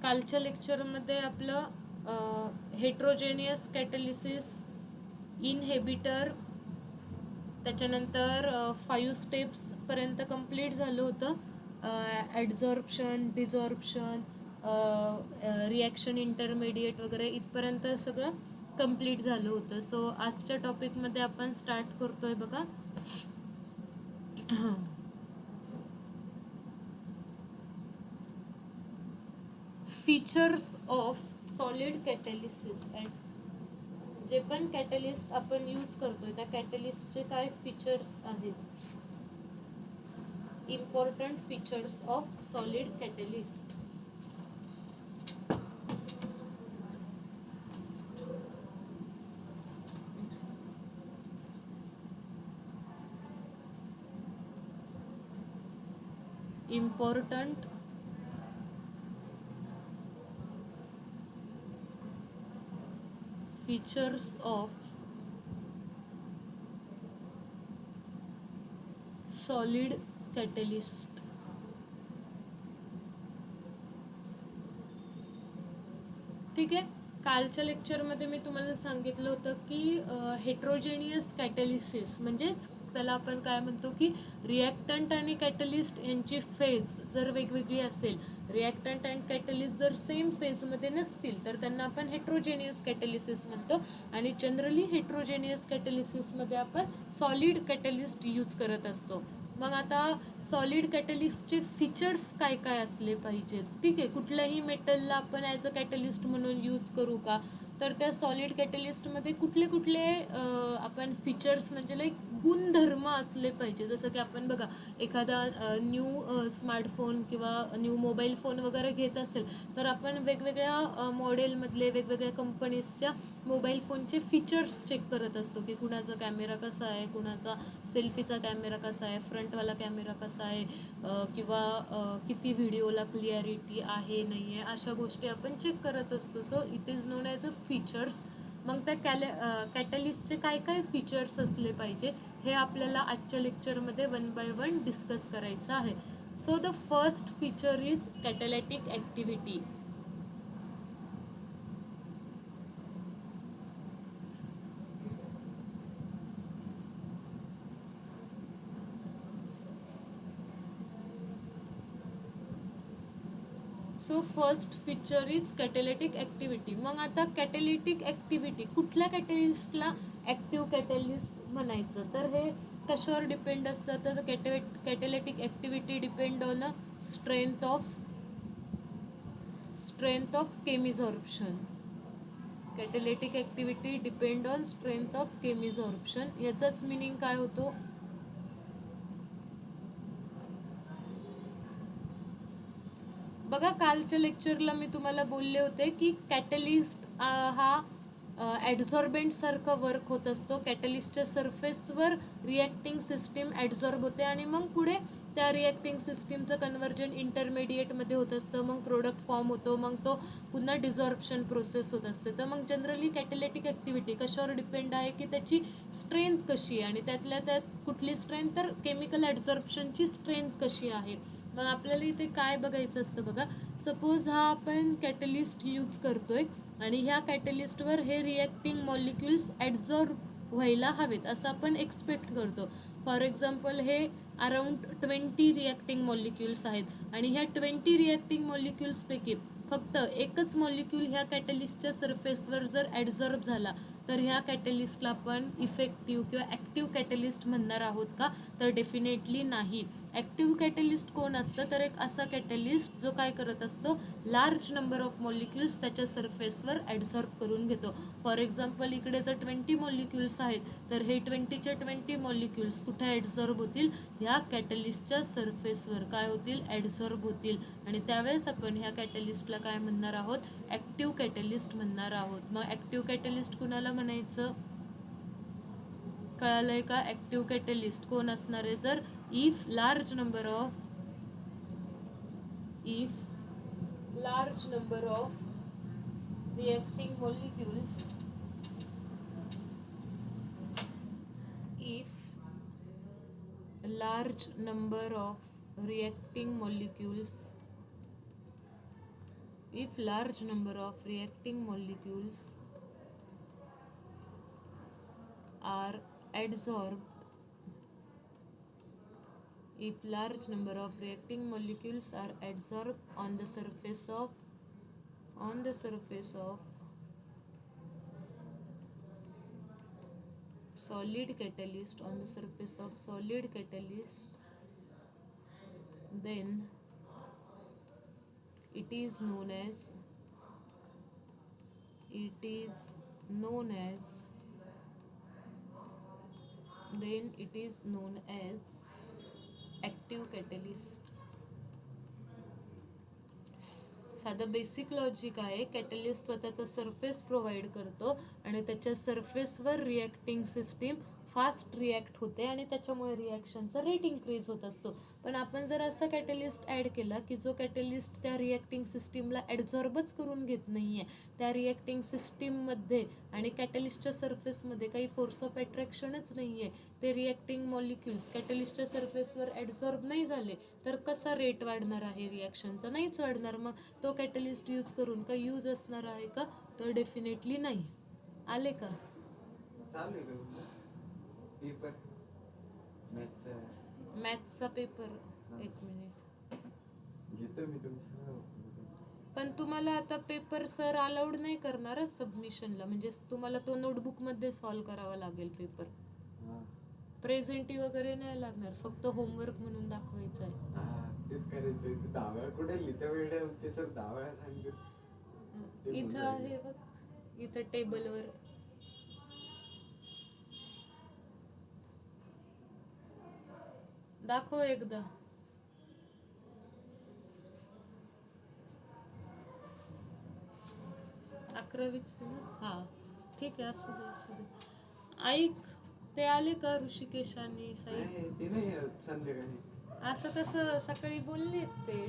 कालच्या लेक्चरमध्ये आपलं हेट्रोजेनियस कॅटलिसिस, इनहेबिटर, त्याच्यानंतर 5 स्टेप्सपर्यंत कंप्लीट झालं होतं. ॲडझॉर्प्शन, डिझॉर्प्शन, रिॲक्शन इंटरमिडिएट वगैरे इथपर्यंत सगळं कंप्लीट झालं होतं. सो आजच्या टॉपिकमध्ये आपण स्टार्ट करतोय बघा. Features of solid catalysis. जे पण कॅटलिस्ट आपण यूज करतोय त्या कॅटलिस्टचे काय फीचर्स आहेत. Important features of solid catalyst. Important features of solid catalyst. ठीक आहे. कालच्या लेक्चरमध्ये मी तुम्हाला सांगितलं होतं की हेट्रोजेनियस कॅटलिसिस म्हणजेच त्याला आपण काय म्हणतो की रिॲक्टंट आणि कॅटलिस्ट यांची फेज जर वेगवेगळी असेल, रिॲक्टंट अँड कॅटलिस्ट जर सेम फेजमध्ये नसतील तर त्यांना आपण हेट्रोजेनियस कॅटलिसिस म्हणतो. आणि जनरली हेट्रोजेनियस कॅटलिसिसमध्ये आपण सॉलिड कॅटलिस्ट यूज करत असतो. मग आता सॉलिड कॅटलिस्टचे फीचर्स काय काय असले पाहिजेत. ठीक आहे. कुठल्याही मेटलला आपण ॲज अ कॅटलिस्ट म्हणून यूज करू का, तर त्या सॉलिड कॅटलिस्टमध्ये कुठले कुठले आपण फीचर्स म्हणजे लाईक गुणधर्म असले पाहिजे. जसं की आपण बघा एखादा न्यू स्मार्टफोन किंवा न्यू मोबाईल फोन वगैरे घेत असेल तर आपण वेगवेगळ्या मॉडेलमधले वेगवेगळ्या कंपनीजच्या मोबाईल फोनचे फीचर्स चेक करत असतो की कुणाचा कॅमेरा कसा आहे, कुणाचा सेल्फीचा कॅमेरा कसा आहे, फ्रंटवाला कॅमेरा कसा आहे, किंवा किती व्हिडिओला क्लिअरिटी आहे नाही आहे, अशा गोष्टी आपण चेक करत असतो. So it is non as a features. मग त्या कॅटलिस्टचे काय काय फीचर्स असले पाहिजे हे आपल्याला आजच्या लेक्चरमध्ये 1 by 1 डिस्कस करायचं आहे. So the first feature is catalytic activity. So first feature is catalytic activity. मग आता कॅटॅलिटिक ॲक्टिव्हिटी कुठल्या कॅटलिस्टला ॲक्टिव्ह कॅटलिस्ट म्हणायचं, तर हे कशावर डिपेंड असतं, तर catalytic activity depend on a strength of chemisorption. Catalytic activity depend on strength of chemisorption. याचाच मिनिंग काय होतो, बघा कालच्या लेक्चरला मी तुम्हाला बोलले होते की कॅटलिस्ट हा ॲडझॉर्बेंट सारखा वर्क होत असतो. कॅटलिस्टच्या सरफेसवर रिॲक्टिंग सिस्टीम ॲडझॉर्ब होते आणि मग पुढे त्या रिॲक्टिंग सिस्टीमचं कन्व्हर्जन इंटरमिडिएटमध्ये होत असतं, मग प्रोडक्ट फॉर्म होतो, मग तो पुन्हा डिझॉर्प्शन प्रोसेस होत असते. तर मग जनरली कॅटॅलिटिक ॲक्टिव्हिटी कशावर डिपेंड आहे की त्याची स्ट्रेंथ कशी आहे, आणि त्यातल्या त्यात कुठली स्ट्रेंथ, तर केमिकल ॲडझॉर्प्शनची स्ट्रेंथ कशी आहे. मग आपल्याला इथे काय बघायचं असतं बघा, सपोज हा आपण कॅटलिस्ट यूज करतोय आणि ह्या कॅटलिस्टवर हे रिॲक्टिंग मॉलिक्युल्स ॲडझॉर्ब व्हायला हवेत असं आपण एक्सपेक्ट करतो. फॉर एक्झाम्पल हे अराउंड 20 रिॲक्टिंग मॉलिक्युल्स आहेत आणि ह्या 20 रिॲक्टिंग मॉलिक्युल्सपैकी फक्त एकच मॉलिक्यूल ह्या कॅटलिस्टच्या सरफेसवर जर ॲडझॉर्ब झाला तर ह्या कॅटलिस्टला आपण इफेक्टिव्ह किंवा ॲक्टिव्ह कॅटलिस्ट म्हणणार आहोत का, तर डेफिनेटली नाही. ॲक्टिव्ह कॅटलिस्ट कोण असतं, तर एक असा कॅटलिस्ट जो काय करत असतो, लार्ज नंबर ऑफ मॉलिक्युल्स त्याच्या सरफेसवर ॲडझॉर्ब करून घेतो. फॉर एक्झाम्पल इकडे जर 20 मॉलिक्युल्स आहेत तर हे 20च्या 20 मॉलिक्युल्स कुठे ॲडझॉर्ब होतील, ह्या कॅटलिस्टच्या सरफेसवर काय होतील, ॲडझॉर्ब होतील. आणि त्यावेळेस आपण ह्या कॅटलिस्टला काय म्हणणार आहोत, ॲक्टिव्ह कॅटलिस्ट म्हणणार आहोत. मग ॲक्टिव्ह कॅटलिस्ट कुणाला म्हणायचं, कळालंय का. ॲक्टिव्ह कॅटलिस्ट कोण असणार आहे, जर if large number of reacting molecules, if large number of reacting molecules if large number of reacting molecules are adsorbed, if large number of reacting molecules are adsorbed on the surface of solid catalyst, then it is known as active catalyst. साधं basic logic आहे. Catalyst स्वतःचा surface provide करतो आणि त्याच्या सरफेसवर reacting system fast react होते आणि त्याच्यामुळे रिॲक्शनचा रेट इन्क्रीज होत असतो. पण आपण जर असा कॅटलिस्ट ॲड केला की जो कॅटलिस्ट त्या रिॲक्टिंग सिस्टीमला ॲडझॉर्बच करून घेत नाही आहे, त्या रिॲक्टिंग सिस्टीममध्ये आणि कॅटलिस्टच्या सरफेसमध्ये काही फोर्स ऑफ अट्रॅक्शनच नाही आहे, ते रिॲक्टिंग मॉलिक्युल्स कॅटलिस्टच्या सरफेसवर ॲडझॉर्ब नाही झाले, तर कसा रेट वाढणार आहे रिॲक्शनचा? नाहीच वाढणार. मग तो कॅटलिस्ट यूज करून काही यूज असणार आहे का? तर डेफिनेटली नाही. आले का? मॅथ्सचा पेपर 1 मिनिट घेतो मी तुमचा. पण तुम्हाला आता पेपर सर अलाउड नाही करणार सबमिशनला, म्हणजे तुम्हाला तो नोटबुकमध्ये सॉल्व करावा लागेल पेपर. प्रेझेंटी वगैरे नाही लागणार, फक्त होमवर्क म्हणून दाखवायचं आहे. तेच करायचंय. 10 वेळा कुठे लिहिता वेळ ते सर 10 वेळा सांगितलं. इथं आहे बघ, इथं टेबलवर. दाखव एकदा. अकरावीच ना? हा ठीक आहे, असू दे. ऐक, ते आले का ऋषिकेश आणि साई? ते नाही संध्याकाळी. असं कसं? सकाळी बोलले ते.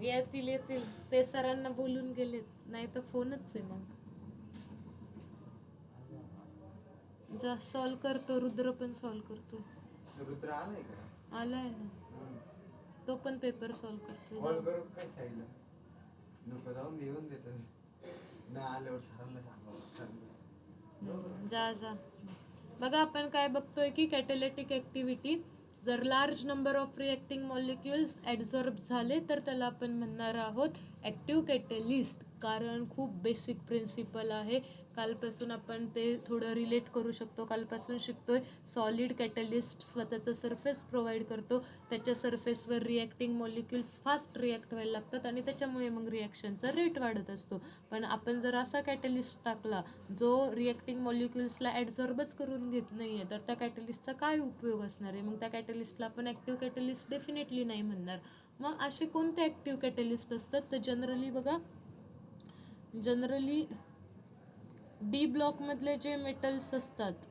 येतील ते सरांना बोलून गेलेत, नाही तर फोनच आहे. मग जा सॉल्व करतो. रुद्र पण सॉल्व करतो. रुद्र आलाय का? आलाय ना, तो पण पेपर सॉल्व करतो. जाऊन येऊन देत नाही आल्यावर सरांना सांगावं. जा. बघा आपण काय बघतोय की कॅटॅलिटिक ॲक्टिव्हिटी, जर large number of reacting molecules adsorb झाले तर त्याला आपण म्हणणार आहोत ॲक्टिव्ह कॅटलिस्ट. कारण खूप बेसिक प्रिन्सिपल आहे. कालपासून आपण ते थोडं रिलेट करू शकतो. कालपासून शिकतोय सॉलिड कॅटलिस्ट स्वतःचा सरफेस प्रोव्हाइड करतो, त्याच्या सरफेसवर रिॲक्टिंग मॉलिक्युल्स फास्ट रिॲक्ट व्हायला लागतात आणि त्याच्यामुळे मग रिॲक्शनचा रेट वाढत असतो. पण आपण जर असा कॅटलिस्ट टाकला जो रिॲक्टिंग मॉलिक्युल्सला ॲडझॉर्बच करून घेत नाही आहे, तर त्या कॅटलिस्टचा काय उपयोग असणार आहे? मग त्या कॅटलिस्टला आपण ॲक्टिव्ह कॅटलिस्ट डेफिनेटली नाही म्हणणार. मग असे कोणते ॲक्टिव्ह कॅटलिस्ट असतात? तर जनरली डी ब्लॉकमधले जे मेटल्स असतात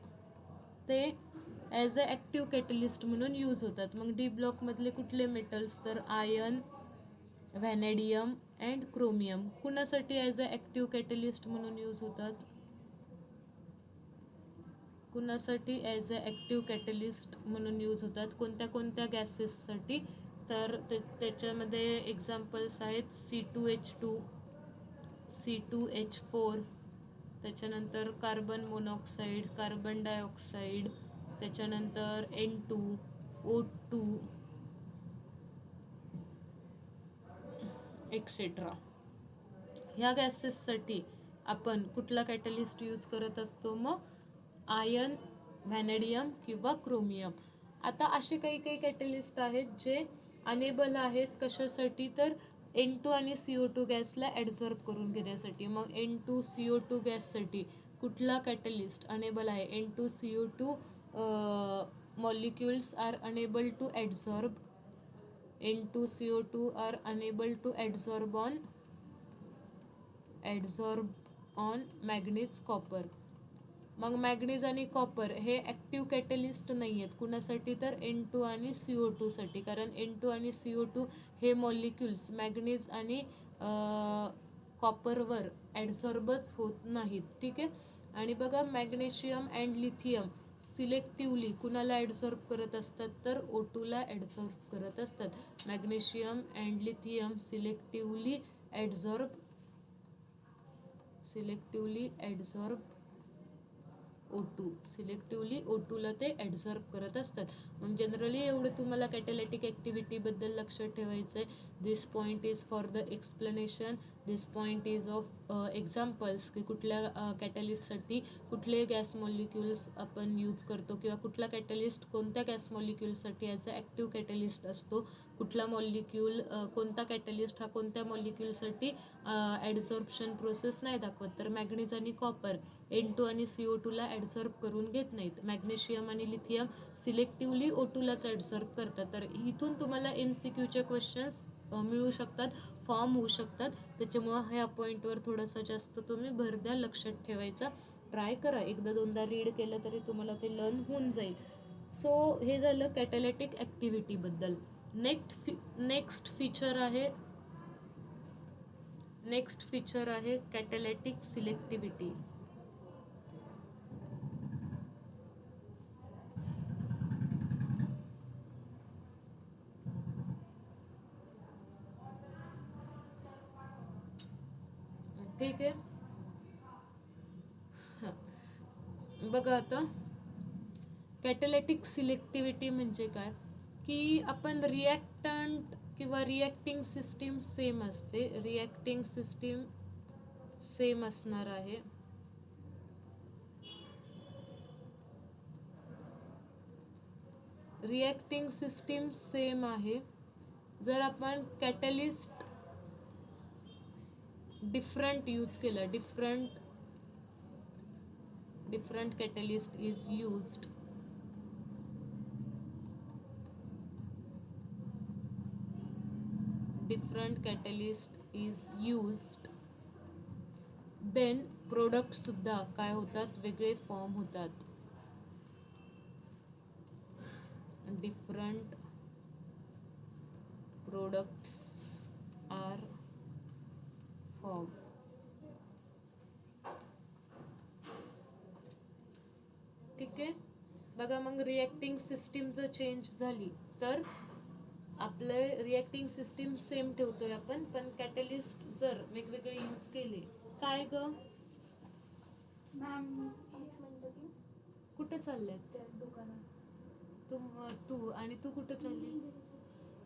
ते ॲज अ ॲक्टिव्ह कॅटलिस्ट म्हणून यूज होतात. मग डी ब्लॉकमधले कुठले मेटल्स? तर आयर्न, व्हॅनेडियम अँड क्रोमियम. कुणासाठी ॲज अ ॲक्टिव्ह कॅटलिस्ट म्हणून यूज होतात? कुणासाठी ॲज अ ॲक्टिव्ह कॅटलिस्ट म्हणून यूज होतात? कोणत्या गॅसेससाठी? तर त्याच्यामध्ये एक्झाम्पल्स आहेत C2H2, C2H4, त्याच्यानंतर कार्बन मोनॉक्साईड, कार्बन डायऑक्साईड, त्याच्यानंतर N2, O2 एक्सेट्रा. ह्या गॅसेससाठी आपण कुठला कॅटलिस्ट यूज करत असतो? मग आयर्न, व्हॅनेडियम किंवा क्रोमियम. आता असे काही कॅटलिस्ट आहेत जे अनेबल आहेत कशासाठी? तर N2 आणि CO2 गॅसला ॲडझॉर्ब करून घेण्यासाठी. मग N2 CO2 गॅससाठी कुठला कॅटलिस्ट अनेबल आहे? N2CO2 molecules are unable to adsorb. N2CO2 are unable to adsorb on manganese, copper. मग मॅग्नीज आणि कॉपर हे ॲक्टिव्ह कॅटलिस्ट नाही आहेत. कुणासाठी? तर N2 आणि CO2 साठी. कारण N2 आणि CO2 हे मॉलिक्युल्स मॅग्नीज आणि कॉपरवर ॲडझॉर्बच होत नाहीत. ठीक आहे. आणि बघा मॅग्नेशियम अँड लिथियम सिलेक्टिवली कुणाला ॲडझॉर्ब करत असतात, तर O2ला ॲडझॉर्ब करत असतात. Magnesium and lithium selectively adsorb O2, selectively O2ला ते ॲडझॉर्ब करत असतात. मग जनरली एवढं तुम्हाला कॅटॅलिटिक ॲक्टिव्हिटीबद्दल लक्षात ठेवायचं आहे. This point is for the explanation, this point is of examples, की कुठल्या कॅटॅलिस्टसाठी कुठले गॅस मॉलिक्युल्स आपण यूज करतो, किंवा कुठला कॅटॅलिस्ट कोणत्या गॅस मॉलिक्युलसाठी ॲज अ ॲक्टिव्ह कॅटॅलिस्ट असतो, कुठला मॉलिक्यूल कोणता कॅटॅलिस्ट हा कोणत्या मॉलिक्युलसाठी ॲडझॉर्प्शन प्रोसेस नाही दाखवत. तर मॅग्नीज आणि कॉपर N2 आणि CO2ला ॲडझॉर्ब करून घेत नाहीत. मॅग्नेशियम आणि लिथियम सिलेक्टिवली O2लाच ॲडझॉर्ब करतात. तर इथून तुम्हाला MCQचे क्वेश्चन्स मिळू शकतात, फॉर्म होऊ शकतात. त्याच्यामुळं ह्या पॉईंटवर थोडासा जास्त तुम्ही भर द्या, लक्षात ठेवायचा ट्राय करा. एकदा दोनदा रीड केलं तरी तुम्हाला ते लर्न होऊन जाईल. सो हे झालं कॅटॅलिटिक ॲक्टिव्हिटीबद्दल. नेक्स्ट फीचर आहे कॅटॅलिटिक सिलेक्टिव्हिटी. ठीक आहे, बघा आता कॅटॅलिटिक सिलेक्टिव्हिटी म्हणजे काय, की आपण रिॲक्टंट किंवा रिॲक्टिंग सिस्टीम सेम असते, रिॲक्टिंग सिस्टीम सेम असणार आहे. रिॲक्टिंग सिस्टीम सेम आहे. जर आपण कॅटॅलिस्ट डिफरंट यूज केलं, different catalyst is used, then product सुद्धा काय होतात, वेगळे फॉर्म होतात. Different products are form. ठीक आहे, बघा मग रिॲक्टिंग सिस्टीम जर चेंज झाली तर आपलं रिॲक्टिंग सिस्टीम सेम ठेवतोय आपण, पण कॅटलिस्ट जर वेगवेगळे यूज केले. काय ग मॅम, एक मिनिट की कुठे चाललेत दुकानात. तू आणि तू कुठे चालली?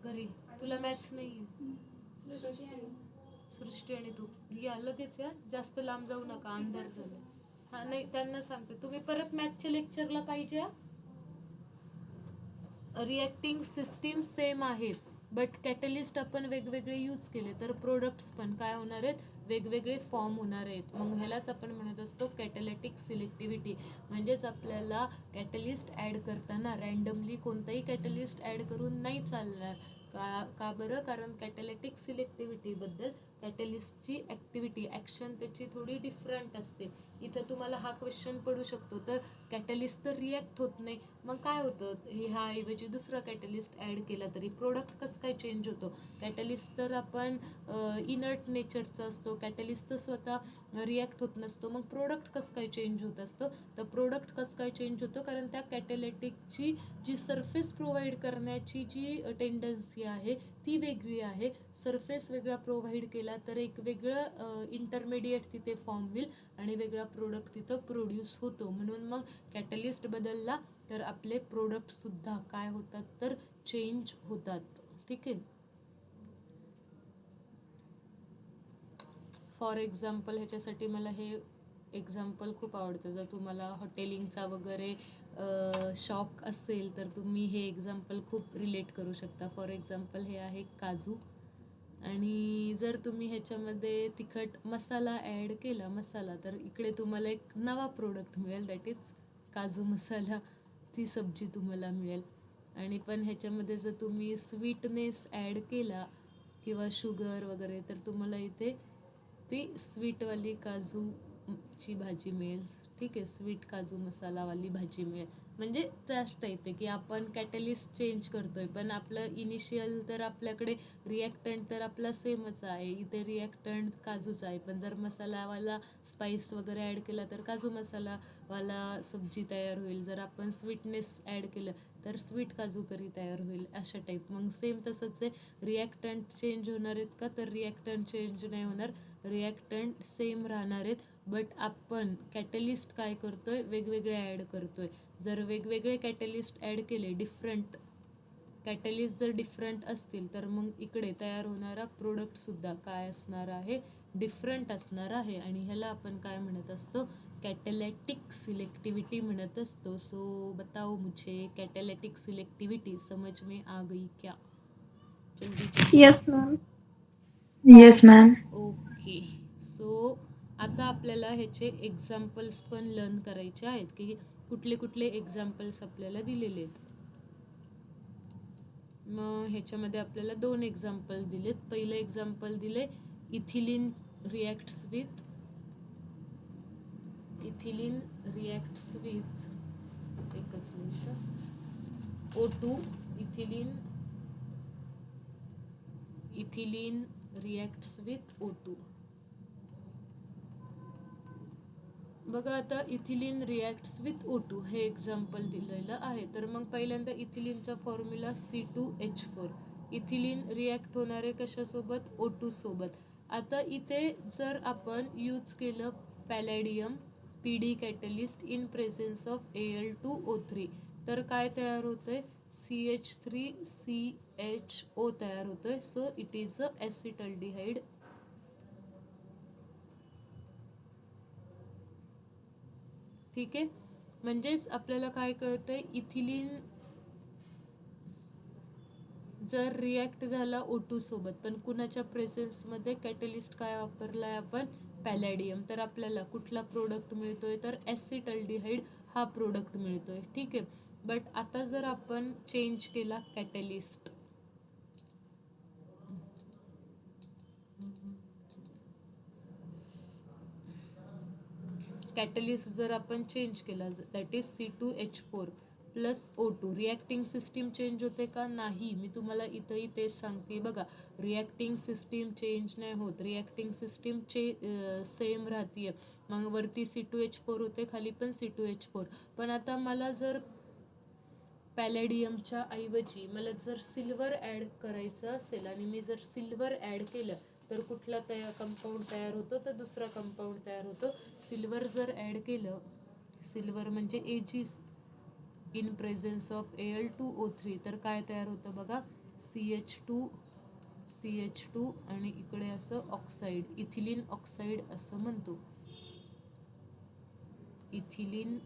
घरी. तुला मॅथ्स नाही सृष्टी आणि तू या लगेच, या जास्त लांब जाऊ नका, अंधार झाला. हा नाही, त्यांना सांगते तुम्ही परत मॅथच्या लेक्चरला पाहिजे. रिॲक्टिंग सिस्टीम सेम आहे, बट कॅटलिस्ट आपण वेगवेगळे यूज केले तर प्रोडक्ट्स पण काय होणार आहेत, वेगवेगळे फॉर्म होणार आहेत. मग ह्यालाच आपण म्हणत असतो कॅटॅलिटिक सिलेक्टिव्हिटी. म्हणजेच आपल्याला कॅटलिस्ट ॲड करताना रँडमली कोणताही कॅटलिस्ट ॲड करून नाही चालणार. का बरं? कारण कॅटॅलिटिक सिलेक्टिव्हिटीबद्दल कॅटलिस्टची ॲक्टिव्हिटी ॲक्शन त्याची थोडी डिफरंट असते. इथं तुम्हाला हा क्वेश्चन पडू शकतो, तर कॅटलिस्ट तर रिॲक्ट होत नाही, मग काय होतं, ह्याऐवजी दुसरा कॅटलिस्ट ॲड केला तरी प्रोडक्ट कसं काय चेंज होतो. कॅटलिस्ट तर आपण इनर्ट नेचरचा असतो, कॅटलिस्ट तर स्वतः रिॲक्ट होत नसतो, मग प्रोडक्ट कसं काय चेंज होत असतो. तर प्रोडक्ट कसं काय चेंज होतं, कारण त्या कॅटॅलिटिकची जी सरफेस प्रोव्हाइड करण्याची जी टेंडन्सी आहे ती वेगळी आहे. सरफेस वेगळा प्रोव्हाइड केला तर एक वेगळं इंटरमिडिएट तिथे फॉर्म होईल आणि वेगळा प्रोडक्ट तिथं प्रोड्यूस होतो. म्हणून मग कॅटलिस्ट बदलला तर आपले प्रोडक्टसुद्धा काय होतात, तर चेंज होतात. ठीक आहे, फॉर एक्झाम्पल ह्याच्यासाठी मला हे एक्झाम्पल खूप आवडतं. जर तुम्हाला हॉटेलिंगचा वगैरे शॉक असेल तर तुम्ही हे एक्झाम्पल खूप रिलेट करू शकता. फॉर एक्झाम्पल हे आहे काजू, आणि जर तुम्ही ह्याच्यामध्ये तिखट मसाला ॲड केला, तर इकडे तुम्हाला एक नवा प्रोडक्ट मिळेल, दॅट इज काजू मसाला. ती सब्जी तुम्हाला मिळेल. आणि पण ह्याच्यामध्ये जर तुम्ही स्वीटनेस ॲड केला किंवा शुगर वगैरे, तर तुम्हाला इथे ती स्वीटवाली काजूची भाजी मिळेल. ठीक आहे, स्वीट काजू मसालावाली भाजी मिळेल. म्हणजे त्याच टाईप आहे की आपण कॅटलिस्ट चेंज करतोय, पण आपलं इनिशियल तर आपल्याकडे रिॲक्टंट तर आपला सेमच आहे. इथे रिॲक्टंट काजूचा आहे, पण जर मसालावाला स्पाइस वगैरे ॲड केला तर काजू मसालावाला सब्जी तयार होईल. जर आपण स्वीटनेस ॲड केलं तर स्वीट काजू करी तयार होईल, अशा टाईप. मग सेम तसंच आहे, रिॲक्टंट चेंज होणार आहेत का, तर रिॲक्टंट चेंज नाही होणार, रिॲक्टंट सेम राहणार आहेत. बट आपण कॅटलिस्ट काय करतोय, वेगवेगळे ॲड करतोय. जर वेगवेगळे कॅटलिस्ट ॲड केले, डिफरंट कॅटलिस्ट जर डिफरंट असतील, तर मग इकडे तयार होणारा प्रोडक्टसुद्धा काय असणार आहे, डिफरंट असणार आहे. आणि ह्याला आपण काय म्हणत असतो, कैटेलिटिक सिलेक्टिविटी म्हणत असतो. सो बताओ मुझे कैटेलिटिक सिलेक्टिविटी समझ में आ गई क्या? जल्दी जल्दी. Yes, ma'am. Yes, ma'am. Okay. So आता आपल्याला ह्याचे एक्झाम्पल्स पण लर्न करायचे आहेत की कुठले कुठले एक्झाम्पल्स आपल्याला दिलेले आहेत. मग ह्याच्यामध्ये आपल्याला 2 एक्झाम्पल दिलेत. पहिलं एक्झाम्पल दिले, इथिलीन रिॲक्ट्स विथ एकच minute, O2. Ethylene reacts with O2. बघा आता, इथिलीन रिॲक्ट्स विथ O2 हे एक्झाम्पल दिलेलं आहे. तर मग पहिल्यांदा इथिलीनचा फॉर्म्युला C2H4. इथिलीन रिॲक्ट होणार आहे कशासोबत, O2 सोबत. आता इथे जर आपण यूज केलं palladium PD catalyst in presence of Al2O3, तर काय तयार होतंय, CH3CHO तयार होतोय. So it is a acetaldehyde. ठीक आहे, म्हणजेच आपल्याला काय कळतंय, इथिलीन जर रिॲक्ट झाला O2 सोबत, पण कुणाच्या प्रेझेन्समध्ये, कॅटलिस्ट काय वापरलाय आपण, पॅलॅडियम, तर आपल्याला कुठला प्रोडक्ट मिळतोय, तर ॲसिटल्डिहाइड हा प्रोडक्ट मिळतोय. ठीक आहे. बट आता जर आपण चेंज केला कॅटलिस्ट, जर आपण चेंज केला, that is C2H4 plus O2, reacting system change होते का, नाही. मी तुम्हाला इथंही तेच सांगते बघा, रिॲक्टिंग सिस्टीम चेंज नाही होत, रिॲक्टिंग सिस्टीम सेम राहते. मग वरती C2H4 होते, खाली पण C2H4. पण आता मला जर पॅलॅडियमच्या ऐवजी मला जर सिल्वर ॲड करायचं असेल, आणि मी जर सिल्वर ॲड केलं, तर कुठला कंपाऊंड तयार होतो, तर दुसरा कंपाऊंड तयार होतो. सिल्वर जर ॲड केलं, सिल्वर म्हणजे Ag in presence of Al2O3, तर काय तयार होतं बघा, CH2 आणि इकडे असं ऑक्साईड, इथिलीन ऑक्साईड असं म्हणतो. इथिलीन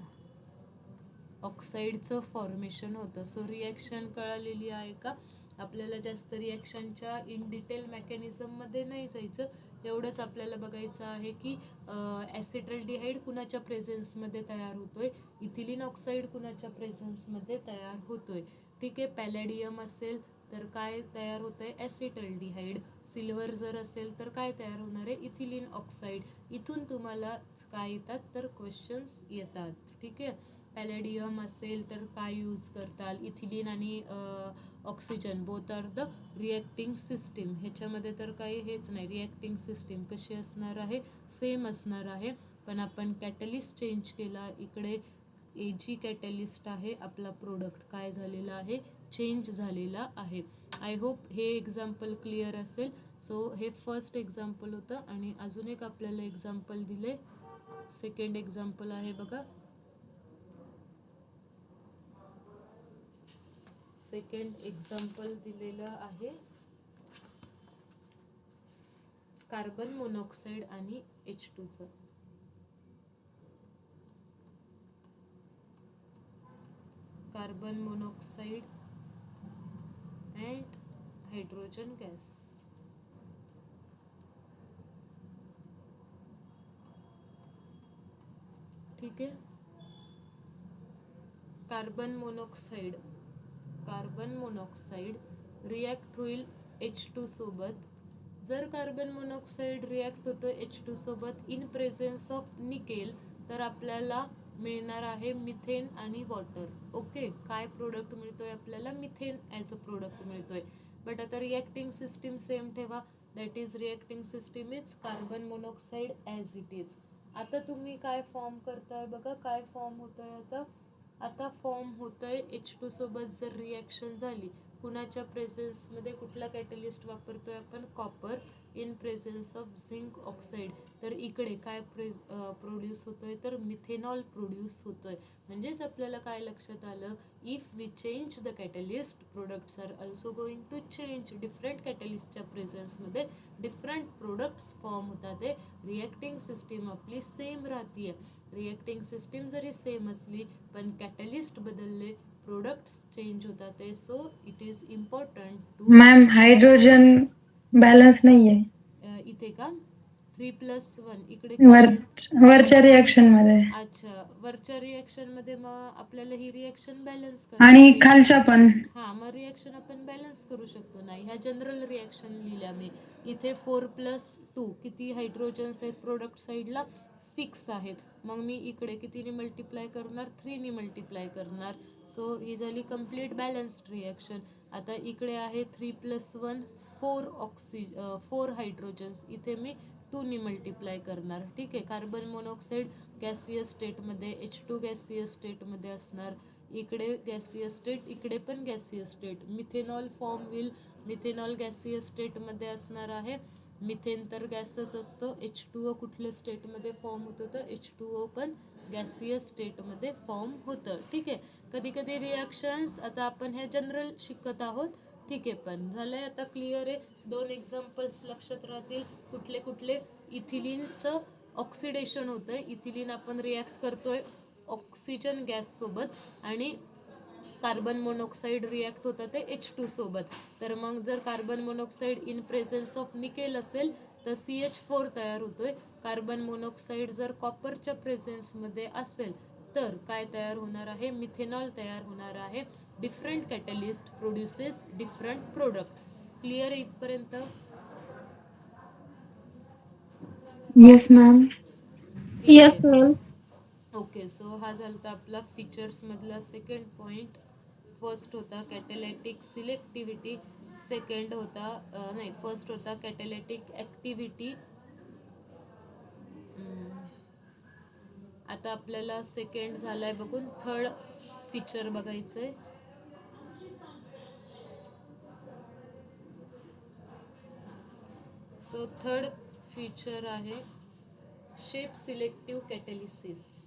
ऑक्साईडचं फॉर्मेशन होतं. सो रिॲक्शन कळालेली आहे का आपल्याला? जास्त रिॲक्शनच्या इन डिटेल मेकॅनिझममध्ये नाही जायचं, एवढंच आपल्याला बघायचं आहे की ॲसिटल्डिहाइड कुणाच्या प्रेझेन्समध्ये तयार होतोय, इथिलीन ऑक्साईड कुणाच्या प्रेझेन्समध्ये तयार होतोय. ठीक आहे, पॅलॅडियम असेल तर काय तयार होतंय, ॲसिटल्डिहाइड. सिल्वर जर असेल तर काय तयार होणार आहे, इथिलीन ऑक्साईड. इथून तुम्हाला काय येतात, तर क्वेश्चन्स येतात. ठीक आहे, पॅलॅडियम असेल तर काय यूज करताल, इथिलीन आणि oxygen both are the reacting system. ह्याच्यामध्ये तर काही हेच नाही, रिॲक्टिंग सिस्टीम कशी असणार आहे, सेम असणार आहे. पण आपण कॅटलिस्ट चेंज केला, इकडे Ag कॅटलिस्ट आहे, आपला प्रोडक्ट काय झालेला आहे, चेंज झालेला आहे. आय होप हे एक्झाम्पल क्लिअर असेल. सो हे फर्स्ट एक्झाम्पल होतं, आणि अजून एक आपल्याला एक्झाम्पल दिले, सेकंड एक्झाम्पल आहे बघा. सेकंड एक्झाम्पल दिलेलं आहे कार्बन मोनॉक्साईड आणि H2चं. Carbon monoxide and hydrogen gas. ठीक आहे, कार्बन मोनॉक्साईड रिॲक्ट होईल H2 सोबत. जर कार्बन मोनॉक्साईड रिॲक्ट होतो H2 सोबत इन प्रेझेन्स ऑफ निकेल, तर आपल्याला मिळणार आहे मिथेन आणि वॉटर. ओके, काय प्रोडक्ट मिळतोय आपल्याला? मिथेन ॲज अ प्रोडक्ट मिळतोय. बट आता रिॲक्टिंग सिस्टीम सेम ठेवा, that is reacting system is carbon monoxide as it is. आता तुम्ही काय फॉर्म करताय बघा, काय फॉर्म होतंय आता फॉर्म होतंय H2 सोबत जर रिॲक्शन झाली, कुणाच्या प्रेझेन्समध्ये, कुठला कॅटलिस्ट वापरतोय आपण? Copper in presence of zinc oxide. तर इकडे काय प्रोड्यूस होतोय? तर मिथेनॉल प्रोड्यूस होतोय. म्हणजेच आपल्याला काय लक्षात आलं? If we change the catalyst, products are also going to change. Different कॅटलिस्टच्या प्रेझेन्समध्ये डिफरंट प्रोडक्ट्स फॉर्म होतात. ते रिॲक्टिंग सिस्टीम आपली सेम राहतीये. रिॲक्टिंग सिस्टीम जरी सेम असली पण कॅटलिस्ट बदलले, प्रोडक्ट्स चेंज होतात. ते so it is important to ma'am hydrogen balance नाहीये इथे का 3+1 इकडे वर किती? वरच्या रिएक्शन मध्ये अच्छा, वरच्या रिएक्शन मध्ये मग आपल्याला ही रिएक्शन बॅलन्स आणि करायची. खालच्या पण. हां, मग रिॲक्शन आपण बॅलन्स करू शकतो. नाही, ह्या जनरल रिॲक्शन लिहिल्या मी. इथे 4+2 किती हायड्रोजन्स आहेत प्रोडक्ट साईडला? 6 आहेत. मग मी इकडे कितीने मल्टिप्लाय करणार? 3ने मल्टिप्लाय करणार. सो ही झाली कम्प्लीट बॅलन्स्ड रिॲक्शन. आता इकडे आहे 3+1 4 हायड्रोजन्स. इथे मी 2ने मल्टिप्लाय करणार. ठीक आहे, कार्बन मोनॉक्साईड गॅसियस स्टेटमध्ये, H2 गॅसियस स्टेटमध्ये असणार. इकडे गॅसियस स्टेट, इकडे पण गॅसियस स्टेट. मिथेनॉल फॉर्म होईल, मिथेनॉल गॅसियस स्टेटमध्ये असणार आहे. मिथेन तर गॅसच असतो. H2O कुठल्या स्टेटमध्ये फॉर्म होतं? तर H2O पण गॅसियस स्टेटमध्ये फॉर्म होतं. ठीक आहे, कधी कधी रिॲक्शन्स, आता आपण ह्या जनरल शिकत आहोत. ठीक आहे, पण झालंय आता क्लिअर आहे. 2 एक्झाम्पल्स लक्षात राहतील. कुठले कुठले? इथिलीनचं ऑक्सिडेशन होतंय. इथिलीन आपण रिॲक्ट करतोय ऑक्सिजन गॅस सोबत आणि कार्बन मोनॉक्साईड रिॲक्ट होतं ते H2 सोबत. तर मग जर carbon monoxide in presence of nickel असेल तर CH4 तयार होतोय. कार्बन मोनॉक्साईड जर कॉपरच्या प्रेझेन्समध्ये असेल तर काय तयार होणार आहे? मिथेनॉल तयार होणार आहे. Different catalyst produces different products. Clear आहे इथपर्यंत? Yes ma'am. ठीक येस आहे. मॅम. ओके, सो हा झाला आपला फीचर्समधला सेकंड पॉईंट. फर्स्ट होता कॅटॅलिटिक सिलेक्टिव्हिटी, सेकंड होता फर्स्ट होता कॅटॅलिटिक ॲक्टिव्हिटी. आता आपल्याला सेकंड झालाय बघून, थर्ड फीचर बघायचंय. सो थर्ड फीचर आहे शेप सिलेक्टिव्ह कॅटॅलिसिस.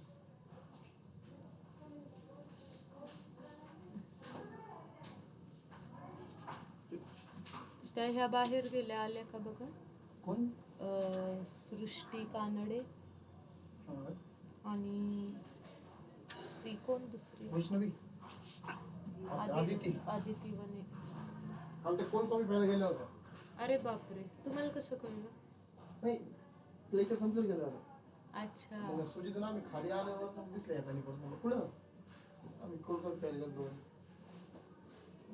त्या ह्या बाहेर गेल्या, आल्या का बघा? कोण? सृष्टी कानडे हा. आणि ती कोण दुसरी? वैष्णवी आदिती. आदिती वने. काल ते कोण कॉपी प्यायला गेला होता? अरे बापरे, तुम्हाला कसं कळलं? नाही, लेक्चर संपलं गेलं होतं. अच्छा, मग सुजित ना आम्ही खाली आल्यावर मग दिसले येताना परत. म्हणलं पुढं आम्ही कोण कॉपी प्यायला गेलो दोन.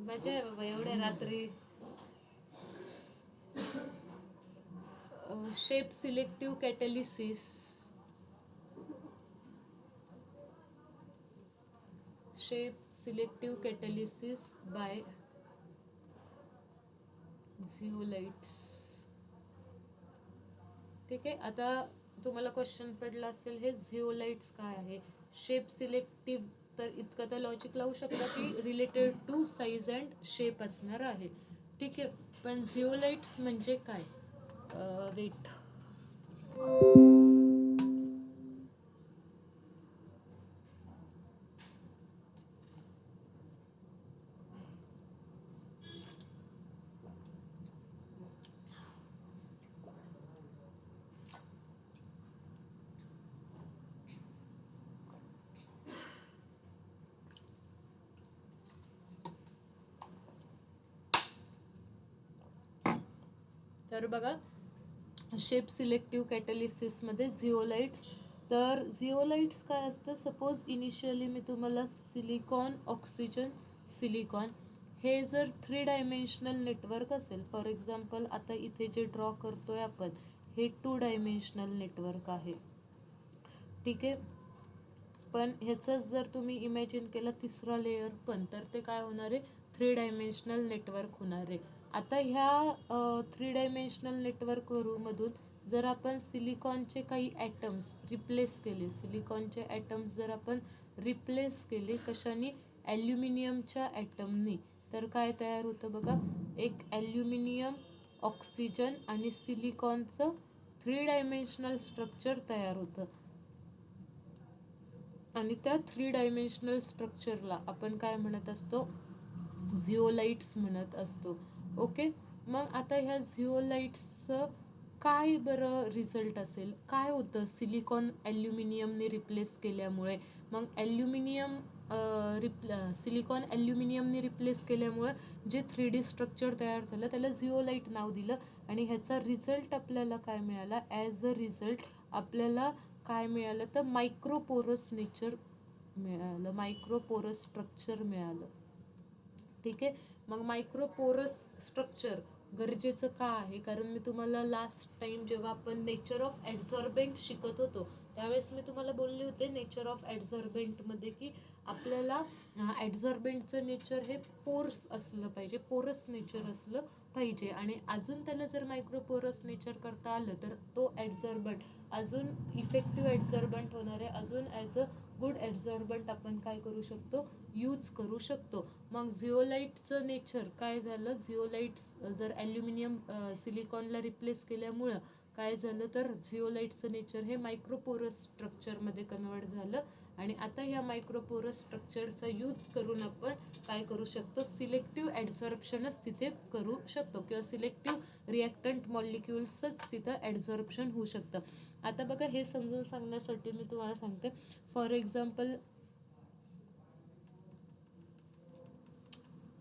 मजा आहे बाबा एवढ्या रात्री. Shape selective catalysis. Shape selective catalysis by zeolites. ठीक आहे, आता तुम्हाला क्वेश्चन पडला असेल हे झिओलाइट्स काय आहे? शेप सिलेक्टिव्ह, तर इतकं तर लॉजिक लावू शकता की related to size and shape असणार आहे. ठीक आहे, पण झिओलाइट्स म्हणजे काय? वेट, तर बघा शेप सिलेक्टिव्ह कॅटॅलिसिसमध्ये झिओलाइट्स. तर झिओलाइट्स काय असतं? सपोज इनिशियली मी तुम्हाला सिलिकॉन, ऑक्सिजन, सिलिकॉन हे जर 3 डायमेन्शनल नेटवर्क असेल, फॉर एक्झाम्पल आता इथे जे ड्रॉ करतोय आपण हे 2 डायमेन्शनल नेटवर्क आहे. ठीक आहे, पण ह्याचंच जर तुम्ही इमॅजिन केलं तिसरा लेयर पण, तर ते काय होणार आहे, 3 डायमेन्शनल नेटवर्क होणार आहे. आता ह्या 3 डायमेन्शनल नेटवर्कमधून जर आपण सिलिकॉनचे काही ॲटम्स रिप्लेस केले, सिलिकॉनचे ॲटम्स जर आपण रिप्लेस केले कशाने, ॲल्युमिनियमच्या ॲटमनी, तर काय तयार होतं बघा, एक ॲल्युमिनियम, ऑक्सिजन आणि सिलिकॉनचं 3 डायमेन्शनल स्ट्रक्चर तयार होतं. आणि त्या 3 डायमेन्शनल स्ट्रक्चरला आपण काय म्हणत असतो, झिओलाइट्स म्हणत असतो. ओके, मग आता ह्या झिओलाइट्सचं काय बरं रिझल्ट असेल, काय होतं सिलिकॉन ॲल्युमिनियमने रिप्लेस केल्यामुळे. मग सिलिकॉन ॲल्युमिनियमने रिप्लेस केल्यामुळे जे 3D स्ट्रक्चर तयार झालं त्याला झिओलाइट नाव दिलं. आणि ह्याचा रिझल्ट आपल्याला काय मिळाला, ॲज अ रिझल्ट आपल्याला काय मिळालं, तर मायक्रोपोरस नेचर मिळालं, मायक्रोपोरस स्ट्रक्चर मिळालं. ठीक आहे, मग मायक्रोपोरस स्ट्रक्चर गरजेचं का आहे, कारण मी तुम्हाला लास्ट टाइम जेव्हा आपण नेचर ऑफ ॲड्झॉर्बेंट शिकत होतो त्यावेळेस मी तुम्हाला बोलले होते नेचर ऑफ ॲड्झॉर्बेंटमध्ये की आपल्याला ॲड्झॉर्बेंटचं नेचर हे पोर्स असलं पाहिजे, पोरस नेचर असलं पाहिजे. आणि अजून त्याला जर मायक्रोपोरस नेचर करता आलं तर तो ॲड्झॉर्बंट अजून इफेक्टिव्ह ॲड्झॉर्बंट होणार आहे, अजून ॲज अ गुड ॲड्झॉर्बंट आपण काय करू शकतो, यूज करू शकतो. मग झिओलाइटचं नेचर काय झालं, झिओलाइट्स जर ॲल्युमिनियम सिलिकॉनला रिप्लेस केल्यामुळं काय झालं, तर झिओलाइटचं नेचर हे मायक्रोपोरस स्ट्रक्चरमध्ये कन्वर्ट झालं. आणि आता ह्या मायक्रोपोरस स्ट्रक्चरचा यूज करून आपण काय करू शकतो, सिलेक्टिव्ह ॲड्झॉर्प्शनच तिथे करू शकतो किंवा सिलेक्टिव्ह रिॲक्टंट मॉलिक्युल्सच तिथं ॲड्झॉर्प्शन होऊ शकतं. आता बघा हे समजून सांगण्यासाठी मी तुम्हाला सांगते, फॉर एक्झाम्पल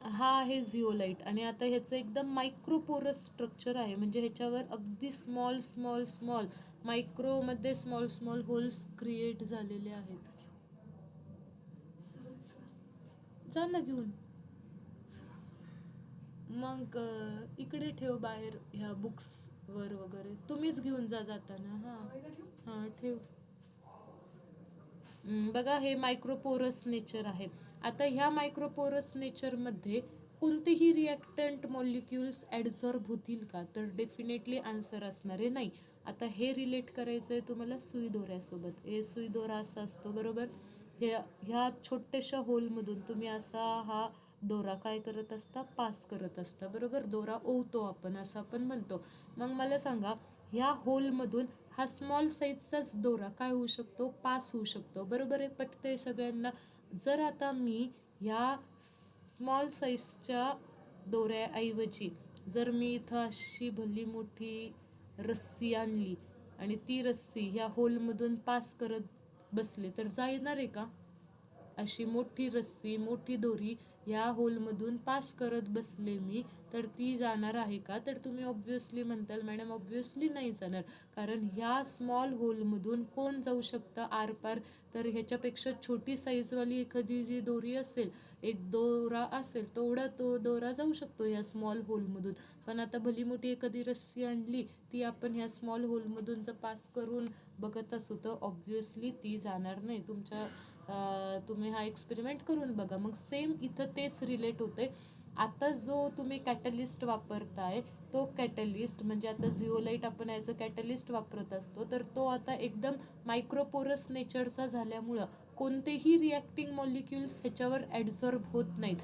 हा आहे झिओलाइट आणि आता ह्याचं एकदम मायक्रोपोरस स्ट्रक्चर आहे, म्हणजे ह्याच्यावर अगदी स्मॉल स्मॉल स्मॉल मायक्रोमध्ये स्मॉल स्मॉल होल्स क्रिएट झालेले आहेत. जा ना घेऊन, मग इकडे ठेव बाहेर ह्या बुक्सवर वगैरे, तुम्हीच घेऊन जा जाताना. हां ठेव. बघा हे मायक्रोपोरस नेचर आहे. आता ह्या मायक्रोपोरस नेचरमध्ये कोणतेही रिॲक्टंट मॉलिक्युल्स ॲड्झॉर्ब होतील का, तर डेफिनेटली आन्सर असणार आहे नाही. आता हे रिलेट करायचं आहे तुम्हाला सुई दोऱ्यासोबत. हे सुई दोरा असा असतो बरोबर, ह्या छोट्याशा होलमधून तुम्ही असा हा दोरा काय करत असता, पास करत असता बरोबर, दोरा ओवतो आपण असं आपण म्हणतो. मग मला सांगा, ह्या होलमधून हा स्मॉल साईजचाच दोरा काय होऊ शकतो, पास होऊ शकतो बरोबर आहे, पटतंय सगळ्यांना. जर आता मी ह्या स्मॉल साईजच्या दोऱ्याऐवजी जर मी इथं अशी भली मोठी रस्सी आणली आणि ती रस्सी ह्या होलमधून पास करत बसले तर जाणार आहे का, अशी मोठी रस्सी मोठी दोरी ह्या होलमधून पास करत बसले मी तर ती जाणार आहे का, तर तुम्ही ऑब्व्हियसली म्हणताल मॅडम ऑब्व्हियसली नाही जाणार, कारण ह्या स्मॉल होलमधून कोण जाऊ शकतं आरपार, तर ह्याच्यापेक्षा छोटी साईजवाली एखादी जी दोरी असेल, एक दोरा असेल तेवढा तो दोरा जाऊ शकतो ह्या स्मॉल होलमधून. पण आता भली मोठी एखादी रस्सी आणली ती आपण ह्या स्मॉल होलमधून जर पास करून बघत असू तर ऑब्व्हियसली ती जाणार नाही. तुम्ही हा एक्सपेरिमेंट करून बघा. मग सेम इथं तेच रिलेट होते. आता जो तुम्ही कॅटलिस्ट वापरताय तो कॅटलिस्ट म्हणजे आता झिओलाइट आपण ॲज अ कॅटलिस्ट वापरत असतो, तर तो आता एकदम मायक्रोपोरस नेचरचा झाल्यामुळं कोणतेही रिॲक्टिंग मॉलिक्युल्स ह्याच्यावर ॲड्झॉर्ब होत नाहीत.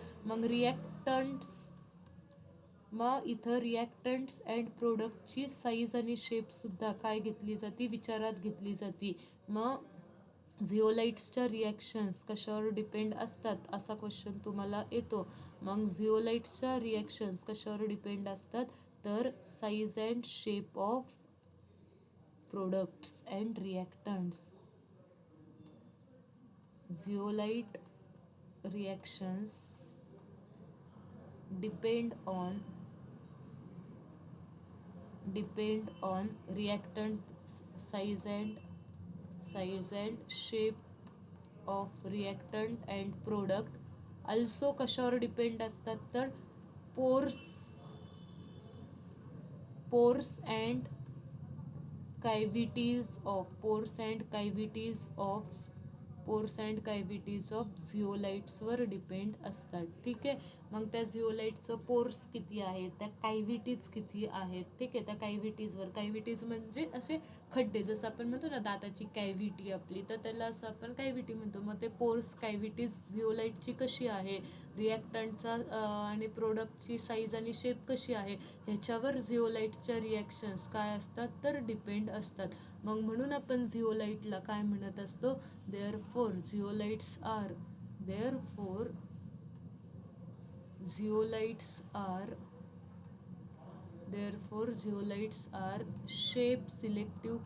मग इथं रिॲक्टंट्स अँड प्रोडक्टची साईज आणि शेपसुद्धा काय घेतली जाते, विचारात घेतली जाते. मग झिओलाइट्सच्या रिॲक्शन्स कशावर डिपेंड असतात असा क्वेश्चन तुम्हाला येतो. मग झिओलाइट्सच्या रिॲक्शन्स कशावर डिपेंड असतात, तर size and shape of products and reactants. Zeolite reactions depend on reactant size and shape of reactant and product. also कशावर डिपेंड असतात, तर pores and cavities of pores and cavities of झिओलाइट्सवर depend असतात. ठीक आहे. मग त्या झिओलाइटचं पोर्स किती आहेत, त्या कॅव्हिटीज किती आहेत. ठीक आहे. त्या कॅव्हिटीजवर, कॅव्हिटीज म्हणजे असे खड्डे, जसं आपण म्हणतो ना दाताची कॅव्हिटी आपली, तर त्याला असं आपण कॅव्हिटी म्हणतो. मग ते पोर्स कॅव्हिटीज झिओलाइटची कशी आहे, रिॲक्टंटचा आणि प्रोडक्टची साईज आणि शेप कशी आहे, ह्याच्यावर झिओलाइटच्या रिॲक्शन्स काय असतात तर डिपेंड असतात. मग म्हणून आपण झिओलाइटला काय म्हणत असतो, therefore zeolites are shape selective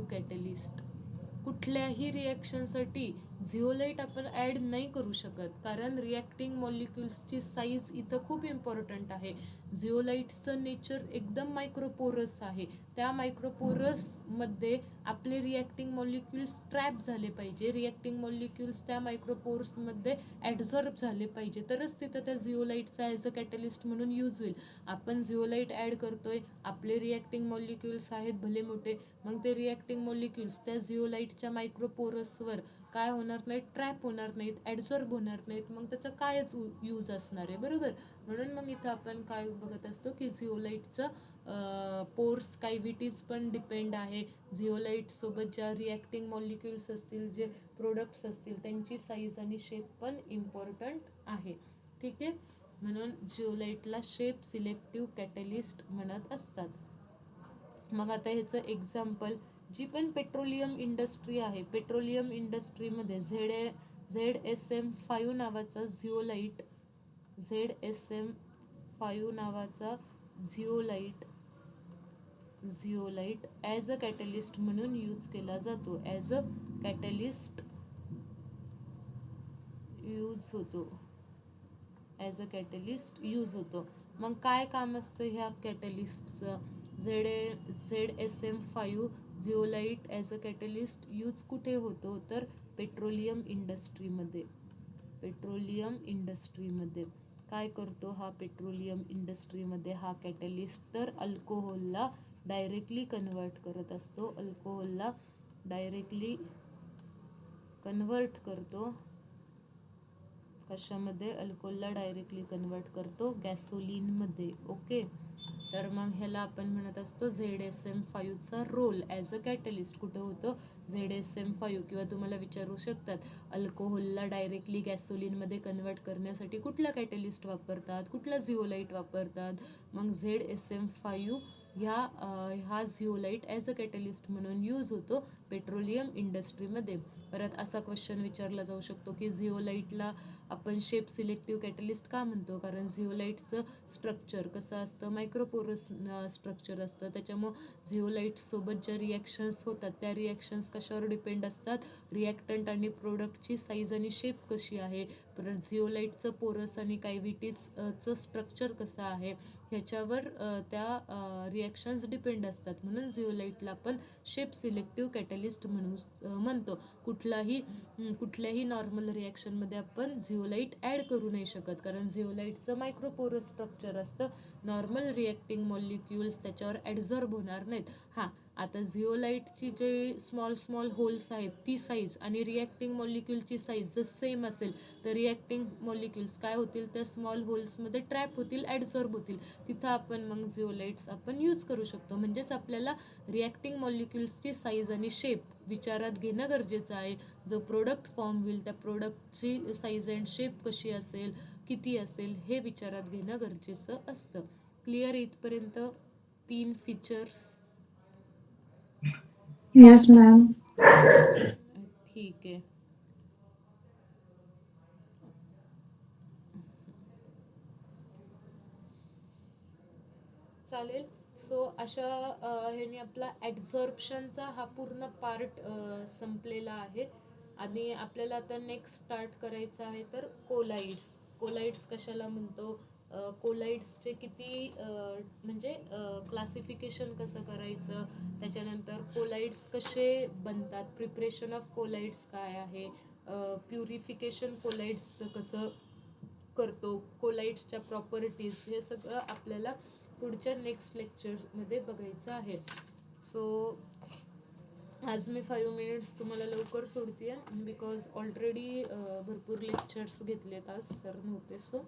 catalyst. कुठल्याही रिॲक्शनसाठी झिओलाइट आपण ॲड नाही करू शकत, कारण रिॲक्टिंग मॉलिक्युल्सची साईज इथं खूप इम्पॉर्टंट आहे. झिओलाइटचं नेचर एकदम मायक्रोपोरस आहे. त्या मायक्रोपोरसमध्ये आपले रिॲक्टिंग मॉलिक्युल्स ट्रॅप झाले पाहिजे, रिॲक्टिंग मॉलिक्युल्स त्या मायक्रोपोर्समध्ये ॲडझॉर्ब झाले पाहिजे, तरच तिथं त्या झिओलाइटचा ॲज अ कॅटलिस्ट म्हणून यूज होईल. आपण झिओलाइट ॲड करतोय, आपले रिॲक्टिंग मॉलिक्युल्स आहेत भले मोठे, मग ते रिॲक्टिंग मॉलिक्युल्स त्या झिओलाइटच्या मायक्रोपोरसवर काय होणार नाहीत, ट्रॅप होणार नाहीत, ॲडझॉर्ब होणार नाहीत. मग त्याचा कायच यूज असणार आहे, बरोबर. म्हणून मग इथं आपण काय बघत असतो की झिओलाइटचं पोर्स कॅव्हिटीज पण डिपेंड आहे. झिओलाइटसोबत ज्या रिॲक्टिंग मॉलिक्युल्स असतील, जे प्रोडक्ट्स असतील, त्यांची साईज आणि शेप पण इम्पॉर्टंट आहे. ठीक आहे. म्हणून झिओलाइटला शेप सिलेक्टिव्ह कॅटलिस्ट म्हणत असतात. मग आता ह्याचं एक्झाम्पल, जी पण पेट्रोलियम इंडस्ट्री आहे, पेट्रोलियम इंडस्ट्रीमध्ये ZSM5 नावाचा झिओलाइट ॲज अ कॅटलिस्ट म्हणून यूज केला जातो. ॲज अ कॅटलिस्ट यूज होतो. मग काय काम असतं ह्या कॅटलिस्टचं, ZSM5 zeolite as a catalyst use कुठे होतो तर पेट्रोलियम इंडस्ट्रीमध्ये काय करतो हा पेट्रोलियम इंडस्ट्रीमध्ये हा कॅटलिस्ट, तर अल्कोहोलला डायरेक्टली कन्वर्ट करत असतो. अल्कोहोलला डायरेक्टली कन्वर्ट करतो कशामध्ये, अल्कोहोलला डायरेक्टली कन्वर्ट करतो गॅसोलिनमध्ये. ओके. तर मग ह्याला आपण म्हणत असतो ZSM5चा रोल ॲज अ कॅटलिस्ट कुठं होतं, ZSM5. किंवा तुम्हाला विचारू शकतात अल्कोहोलला डायरेक्टली गॅसोलिनमध्ये कन्वर्ट करण्यासाठी कुठला कॅटलिस्ट वापरतात, कुठला झिओलाइट वापरतात. मग ZSM5 हा झिओलाइट ॲज अ कॅटलिस्ट म्हणून यूज होतो पेट्रोलियम इंडस्ट्रीमध्ये. परत असा क्वेश्चन विचारला जाऊ शकतो की झिओलाइटला आपण शेप सिलेक्टिव्ह कॅटलिस्ट का म्हणतो, कारण झिओलाइटचं स्ट्रक्चर कसं असतं, मायक्रोपोरस स्ट्रक्चर असतं. त्याच्यामुळं झिओलाइटसोबत ज्या रिॲक्शन्स होतात त्या रिॲक्शन्स कशावर डिपेंड असतात, रिॲक्टंट आणि प्रोडक्टची साईज आणि शेप कशी आहे, परत झिओलाइटचं पोरस आणि कॅव्हिटीजचं स्ट्रक्चर कसं आहे, ह्याच्यावर त्या रिॲक्शन्स डिपेंड असतात. म्हणून झिओलाइटला आपण शेप सिलेक्टिव्ह कॅटलिस्ट म्हणतो. कुठल्याही नॉर्मल रिॲक्शनमध्ये आपण झिओलाइट ॲड करू नाही शकत, कारण झिओलाइटचं मायक्रोपोरस स्ट्रक्चर असतं. नॉर्मल रिॲक्टिंग मॉलिक्युल्स त्याच्यावर ॲडझॉर्ब होणार नाहीत. आता झिओलाइटची जे स्मॉल होल्स आहेत ती साईज आणि रिॲक्टिंग मॉलिक्युलची साईज जर सेम असेल तर रिॲक्टिंग मॉलिक्युल्स काय होतील, त्या स्मॉल होल्समध्ये ट्रॅप होतील, ॲडझॉर्ब होतील. तिथं आपण मग झिओलाइट्स आपण यूज करू शकतो. म्हणजेच आपल्याला रिॲक्टिंग मॉलिक्युल्सची साईज आणि शेप विचारात घेणं गरजेचं आहे. जो प्रोडक्ट फॉर्म होईल त्या प्रोडक्टची साईज अँड शेप कशी असेल, किती असेल, हे विचारात घेणं गरजेचं असतं. क्लिअर इथपर्यंत 3 फीचर्स? Yes ma'am. ठीक आहे. चालेल. सो अशा ह्याने आपला ॲडझॉर्प्शनचा हा पूर्ण पार्ट संपलेला आहे. आणि आपल्याला आता नेक्स्ट स्टार्ट करायचं आहे तर कोलाइड्स कशाला म्हणतो, कोलाइड्सचे किती म्हणजे क्लासिफिकेशन कसं करायचं, त्याच्यानंतर कोलाइड्स कसे बनतात, प्रिपरेशन ऑफ कोलाइड्स काय आहे, प्युरिफिकेशन कोलाइड्सचं कसं करतो, कोलाइड्सच्या प्रॉपर्टीज, हे सगळं आपल्याला पुढच्या नेक्स्ट लेक्चर्समध्ये बघायचं आहे. सो आज मी 5 मिनिट्स तुम्हाला लवकर सोडते बिकॉज ऑलरेडी भरपूर लेक्चर्स घेतलेत आज सर नव्हते सो.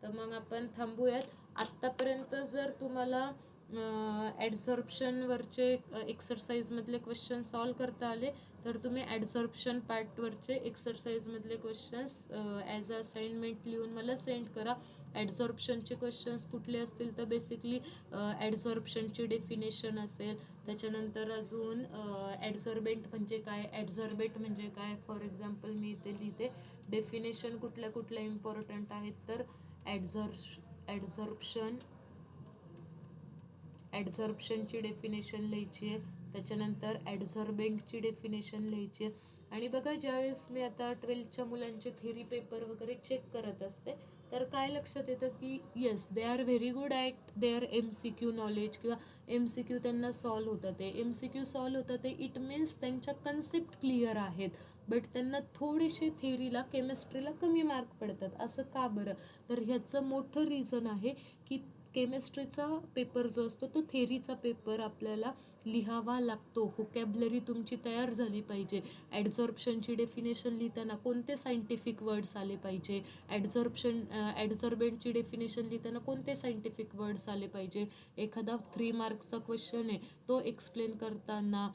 तर मग आपण थांबूयात. आत्तापर्यंत जर तुम्हाला ॲडझॉर्प्शनवरचे एक्सरसाइजमधले क्वेश्चन सॉल्व करता आले तर तुम्ही ॲडझॉर्प्शन पार्टवरचे एक्सरसाइजमधले क्वेश्चन्स ॲज अ असाइनमेंट लिहून मला सेंड करा. ॲडझॉर्प्शनचे क्वेश्चन्स कुठले असतील तर बेसिकली ॲडझॉर्प्शनची डेफिनेशन असेल, त्याच्यानंतर अजून ॲडझॉर्बेंट म्हणजे काय, ॲडझॉर्बेट म्हणजे काय. फॉर एक्झाम्पल मी इथे लिहिते डेफिनेशन कुठल्या कुठल्या इम्पॉर्टंट आहेत तर ॲडझॉर्प्शनची डेफिनेशन लिहायची आहे, त्याच्यानंतर ॲडझॉर्बेंटची डेफिनेशन लिहायची आहे. आणि बघा ज्यावेळेस मी आता 12च्या मुलांचे थेरी पेपर वगैरे चेक करत असते तर काय लक्षात येतं की yes they are very good at there MCQ knowledge किंवा MCQ त्यांना सॉल्व होतात. ते MCQ सॉल्व होतात ते इट मीन्स त्यांच्या कन्सेप्ट क्लिअर आहेत, बट त्यांना थोडेसे थेरीला केमिस्ट्रीला कमी मार्क पडतात. असं का बरं? तर ह्याचं मोठं रिझन आहे की केमिस्ट्रीचा पेपर जो असतो तो थेरीचा पेपर आपल्याला लिहावा लागतो. व्होकॅब्लरी तुमची तयार झाली पाहिजे. ॲडझॉर्प्शनची डेफिनेशन लिहिताना कोणते सायंटिफिक वर्ड्स आले पाहिजे, ॲडझॉर्बेंटची डेफिनेशन लिहिताना कोणते सायंटिफिक वर्ड्स आले पाहिजे. एखादा 3 मार्क्सचा क्वेश्चन आहे तो एक्सप्लेन करताना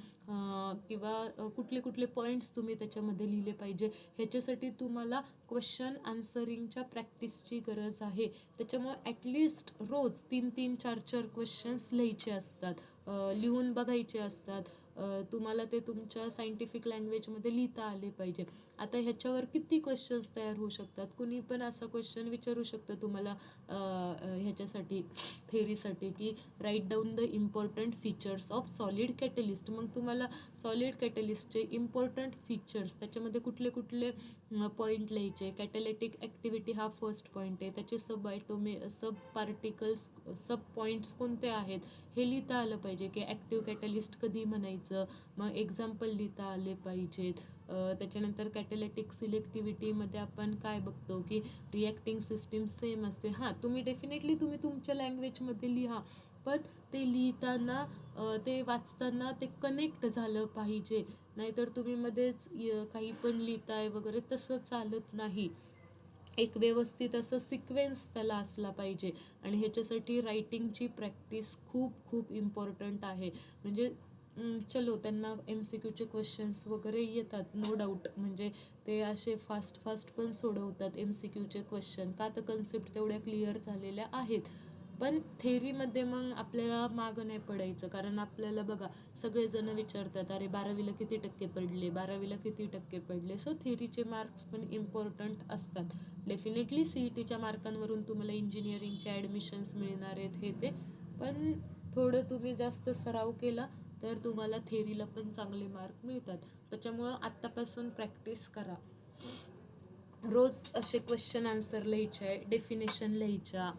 किंवा कुठले कुठले पॉईंट्स तुम्ही त्याच्यामध्ये लिहिले पाहिजे, ह्याच्यासाठी तुम्हाला क्वेश्चन आन्सरिंगच्या प्रॅक्टिसची गरज आहे. त्याच्यामुळे ॲटलिस्ट रोज 3-3, 4-4 क्वेश्चन्स लिहायचे असतात, लिहून बघायचे असतात. तुम्हाला ते तुमच्या सायंटिफिक लँग्वेजमध्ये लिहिता आले पाहिजे. आता ह्याच्यावर किती क्वेश्चन्स तयार होऊ शकतात. कुणी पण असा क्वेश्चन विचारू शकतं तुम्हाला ह्याच्यासाठी थेरीसाठी की write down the important features of solid catalyst. मग तुम्हाला सॉलिड कॅटलिस्टचे इम्पॉर्टंट फीचर्स त्याच्यामध्ये कुठले कुठले पॉईंट लिहायचे. कॅटॅलिटिक ॲक्टिव्हिटी हा फर्स्ट पॉईंट आहे, त्याचे सब पार्टिकल्स सब पॉईंट्स कोणते आहेत हे लिहिता आलं पाहिजे. की ॲक्टिव्ह कॅटलिस्ट कधी म्हणायचं, मग एक्झाम्पल लिहिता आले पाहिजेत. त्याच्यानंतर कॅटॅलिटिक सिलेक्टिव्हिटीमध्ये आपण काय बघतो की रिॲक्टिंग सिस्टीम सेम असते. हां, तुम्ही डेफिनेटली तुम्ही तुमच्या लँग्वेजमध्ये लिहा, पण ते लिहिताना ते वाचताना ते कनेक्ट झालं पाहिजे. नाहीतर तुम्ही मध्येच काही पण लिहिताय वगैरे तसं चालत नाही. एक व्यवस्थित असं सिक्वेन्स त्याला असला पाहिजे. आणि ह्याच्यासाठी रायटिंगची प्रॅक्टिस खूप खूप इम्पॉर्टंट आहे. म्हणजे चलो त्यांना MCQचे क्वेश्चन्स वगैरे येतात नो डाऊट, म्हणजे ते असे फास्ट पण सोडवतात MCQचे क्वेश्चन का तर कन्सेप्ट तेवढ्या क्लिअर झालेल्या आहेत. पण थेरीमध्ये मग आपल्याला मागं नाही पडायचं, कारण आपल्याला बघा सगळेजण विचारतात अरे 12वीला किती टक्के पडले, 12वीला किती टक्के पडले. सो थेरीचे मार्क्स पण इम्पॉर्टंट असतात. डेफिनेटली CETच्या मार्कांवरून तुम्हाला इंजिनिअरिंगचे ॲडमिशन्स मिळणार आहेत हे ते, पण थोडं तुम्ही जास्त सराव केला तर तुम्हाला थेरीला पण चांगले मार्क मिळतात. त्याच्यामुळं आत्तापासून प्रॅक्टिस करा. रोज असे क्वेश्चन आन्सर लिहायचे आहे, डेफिनेशन लिहायच्या.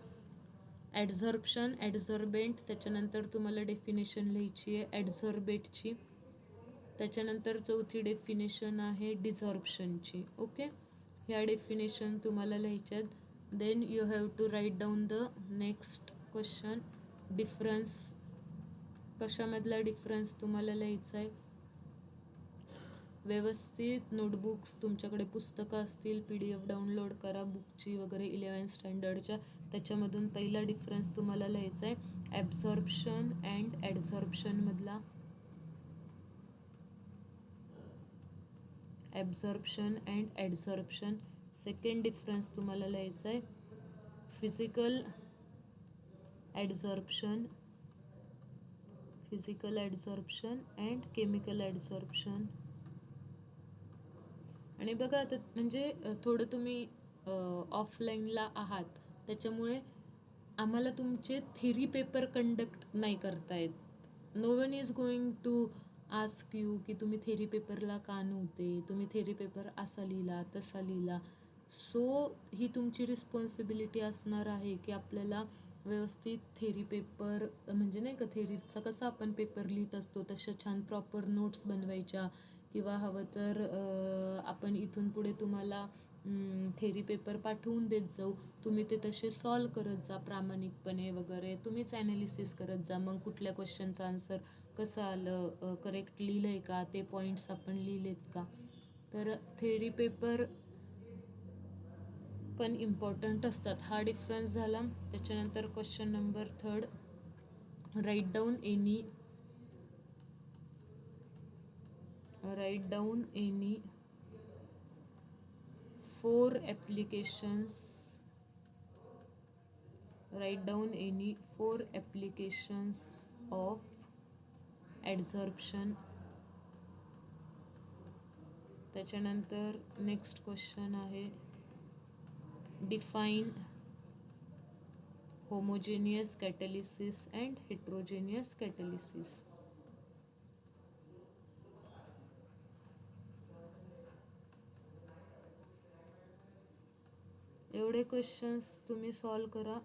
ॲडझॉर्प्शन, ॲडझॉर्बेंट, त्याच्यानंतर तुम्हाला डेफिनेशन लिहायची आहे ॲडझॉर्बेटची. त्याच्यानंतर चौथी डेफिनेशन आहे डिझॉर्प्शनची. ओके, ह्या डेफिनेशन तुम्हाला लिहायच्यात. Then you have to write down the next question. Difference, कशामधला डिफरन्स तुम्हाला लिहायचा आहे. व्यवस्थित नोटबुक्स तुमच्याकडे पुस्तकं असतील PDF डाउनलोड करा बुकची वगैरे 11th स्टँडर्डच्या. त्याच्यामधून पहिला डिफरन्स तुम्हाला लिहायचा आहे ॲब्झॉर्प्शन अँड ॲडझॉर्प्शनमधला. Absorption and adsorption. Second difference तुम्हाला लिहायचा आहे physical adsorption and chemical adsorption. आणि बघा आता म्हणजे थोडं तुम्ही ऑफलाईनला आहात त्याच्यामुळे आम्हाला तुमचे थेरी पेपर कंडक्ट नाही करता येत. No one is going to ask you की तुम्ही थेरी पेपरला का नव्हते, तुम्ही थेरी पेपर असा लिहिला तसा लिहिला. सो ही तुमची रिस्पॉन्सिबिलिटी असणार आहे की आपल्याला व्यवस्थित थेरी पेपर म्हणजे नाही का थेरीचा कसा आपण पेपर लिहित असतो तशा छान प्रॉपर नोट्स बनवायच्या. किंवा हवं तर आपण इथून पुढे तुम्हाला थेरी पेपर पाठवून देत जाऊ, तुम्ही ते तसे सॉल्व करत जा प्रामाणिकपणे वगैरे. तुम्हीच ॲनालिसिस करत जा मग कुठल्या क्वेश्चनचा आन्सर कसं आलं, करेक्ट लिहिलं आहे का, ते पॉईंट्स आपण लिहिलेत का. तर थेअरी पेपर पण इम्पॉर्टंट असतात. हा डिफरन्स झाला. त्याच्यानंतर question number 3, write down any 4 applications of adsorption. त्याच्यानंतर नेक्स्ट क्वेश्चन आहे, define homogeneous catalysis and heterogeneous catalysis. एवढे क्वेश्चन्स तुम्ही सॉल्व करा.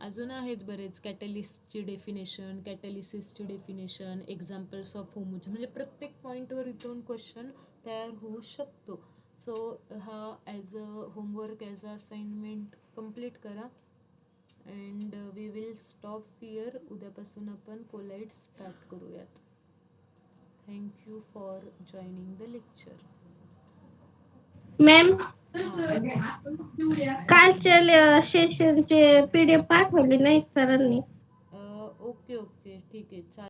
अजून आहेत बरेच, कॅटॅलिस्टची डेफिनेशन, कॅटॅलिसिसची डेफिनेशन, एक्झाम्पल्स ऑफ होमोजेन, म्हणजे प्रत्येक पॉईंटवर इथून क्वेश्चन तयार होऊ शकतो. सो हा as a homework, as a assignment complete करा. And we will stop here. उद्यापासून आपण कोलाइड स्टार्ट करूयात. Thank you for joining the lecture. Ma'am, कालच्या सेशनचे PDF पाठवले नाहीत सरांनी. ओके ठीक आहे, चालेल.